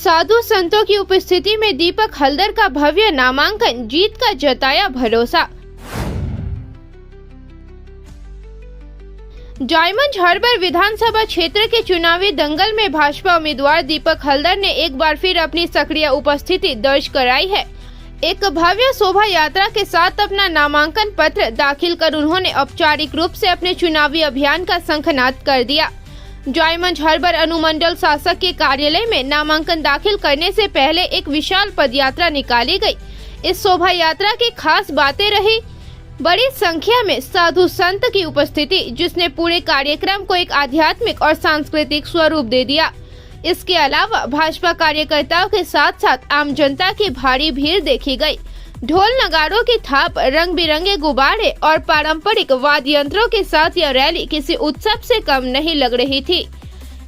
साधु संतों की उपस्थिति में दीपक हल्दर का भव्य नामांकन, जीत का जताया भरोसा। डायमंड हार्बर विधानसभा क्षेत्र के चुनावी दंगल में भाजपा उम्मीदवार दीपक हल्दर ने एक बार फिर अपनी सक्रिय उपस्थिति दर्ज कराई है। एक भव्य शोभा यात्रा के साथ अपना नामांकन पत्र दाखिल कर उन्होंने औपचारिक रूप से अपने चुनावी अभियान का शंखनाद कर दिया। डायमंड हार्बर अनुमंडल शासक के कार्यालय में नामांकन दाखिल करने से पहले एक विशाल पदयात्रा निकाली गई। इस शोभा यात्रा की खास बातें रही बड़ी संख्या में साधु संत की उपस्थिति, जिसने पूरे कार्यक्रम को एक आध्यात्मिक और सांस्कृतिक स्वरूप दे दिया। इसके अलावा भाजपा कार्यकर्ताओं के साथ साथ आम जनता की भारी भीड़ देखी गई। ढोल नगाड़ों की थाप, रंग बिरंगे गुब्बारे और पारंपरिक वाद्य यंत्रों के साथ यह रैली किसी उत्सव से कम नहीं लग रही थी।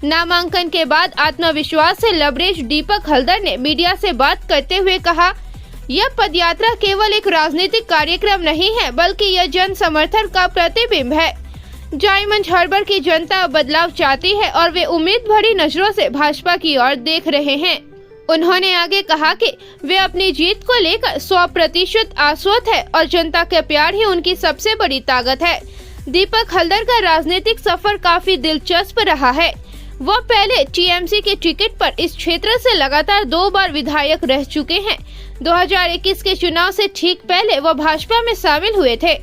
नामांकन के बाद आत्मविश्वास से लबरेज दीपक हल्दर ने मीडिया से बात करते हुए कहा, यह पदयात्रा केवल एक राजनीतिक कार्यक्रम नहीं है, बल्कि यह जन समर्थन का प्रतिबिंब है। डायमंड हार्बर की जनता बदलाव चाहती है और वे उम्मीद भरी नजरों से भाजपा की ओर देख रहे हैं। उन्होंने आगे कहा कि वे अपनी जीत को लेकर 100% आश्वस्त है और जनता का प्यार ही उनकी सबसे बड़ी ताकत है। दीपक हल्दर का राजनीतिक सफर काफी दिलचस्प रहा है। वह पहले टीएमसी के टिकट पर इस क्षेत्र से लगातार 2 बार विधायक रह चुके हैं। 2021 के चुनाव से ठीक पहले वह भाजपा में शामिल हुए थे।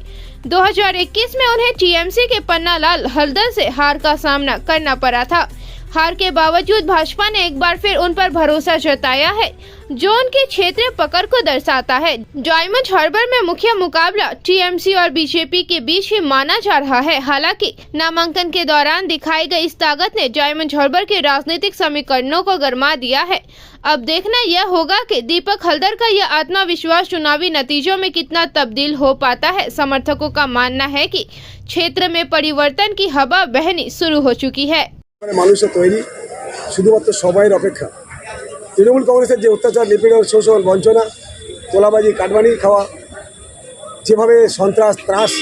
2021 में उन्हें टीएमसी के पन्नालाल हल्दर से हार का सामना करना पड़ा था। हार के बावजूद भाजपा ने एक बार फिर उन पर भरोसा जताया है, जो उनके क्षेत्रीय पकड़ को दर्शाता है। डायमंड हार्बर में मुख्य मुकाबला टीएमसी और बीजेपी के बीच ही माना जा रहा है। हालांकि नामांकन के दौरान दिखाई गई इस ताकत ने डायमंड हार्बर के राजनीतिक समीकरणों को गरमा दिया है। अब देखना यह होगा कि दीपक हल्दर का यह आत्मविश्वास चुनावी नतीजों में कितना तब्दील हो पाता है। समर्थकों का मानना है कि क्षेत्र में परिवर्तन की हवा बहनी शुरू हो चुकी है। মানুষের তৈরি শুধুমাত্র সবাইয়ের অপেক্ষা। তৃণমূল কংগ্রেসের যে অত্যাচার, নিপীড়ন, শোষণ, বঞ্চনা, তোলাবাজি, কাটমানি খাওয়া, যেভাবে সন্ত্রাস, ত্রাস,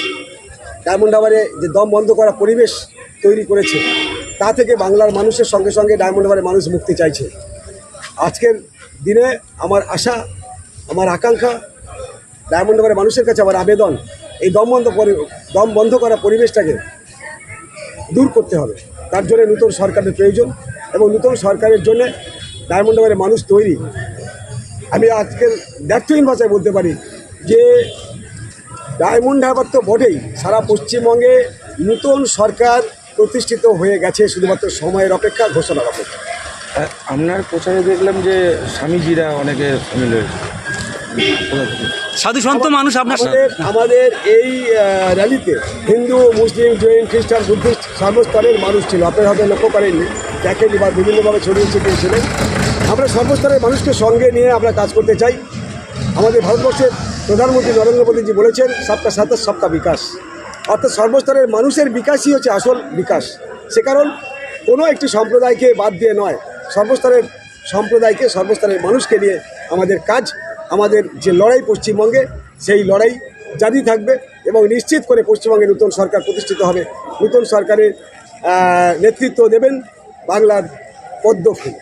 ডায়মন্ড হারবারে যে দম বন্ধ করা পরিবেশ তৈরি করেছে, তা থেকে বাংলার মানুষের সঙ্গে সঙ্গে ডায়মন্ড হারবারের মানুষ মুক্তি চাইছে। আজকের দিনে আমার আশা, আমার আকাঙ্ক্ষা, ডায়মন্ড হারবারের মানুষের কাছে আমার আবেদন, এই দম বন্ধ করা পরিবেশটাকে দূর করতে হবে। তার জন্য নতুন সরকারের প্রয়োজন এবং নতুন সরকারের জন্য ডায়মন্ড হারবারের মানুষ তৈরি। আমি আজকের ব্যর্থহীন ভাষায় বলতে পারি যে ডায়মন্ড হারবার তো বটেই, সারা পশ্চিমবঙ্গে নতুন সরকার প্রতিষ্ঠিত হয়ে গেছে, শুধুমাত্র সময়ের অপেক্ষা, ঘোষণার অপেক্ষা। আপনার প্রচারে দেখলাম যে স্বামীজিরা অনেকে সামিল হয়েছে, সাধু সন্ত মানুষ। আমাদের এই র্যালিতে হিন্দু, মুসলিম, জৈন, খ্রিস্টান, বুদ্ধিস্ট সর্বস্তরের মানুষ ছিল। আপনারা হয়তো লক্ষ্য করেননি, দেখেনি বা বিভিন্নভাবে ছড়িয়ে ছিটিয়েছিলেন। আমরা সর্বস্তরের মানুষকে সঙ্গে নিয়ে আমরা কাজ করতে চাই। আমাদের ভারতবর্ষের প্রধানমন্ত্রী নরেন্দ্র মোদীজি বলেছেন, সবকা সাথ সবকা বিকাশ, অর্থাৎ সর্বস্তরের মানুষের বিকাশই হচ্ছে আসল বিকাশ। সে কারণ কোনো একটি সম্প্রদায়কে বাদ দিয়ে নয়, সর্বস্তরের সম্প্রদায়কে, সর্বস্তরের মানুষকে নিয়ে আমাদের কাজ। আমাদের যে লড়াই পশ্চিমবঙ্গে, সেই লড়াই জারি থাকবে এবং নিশ্চিত করে পশ্চিমবঙ্গে নতুন সরকার প্রতিষ্ঠিত হবে। নতুন সরকারের নেতৃত্ব দেবেন বাংলার পদ্ম ফুল।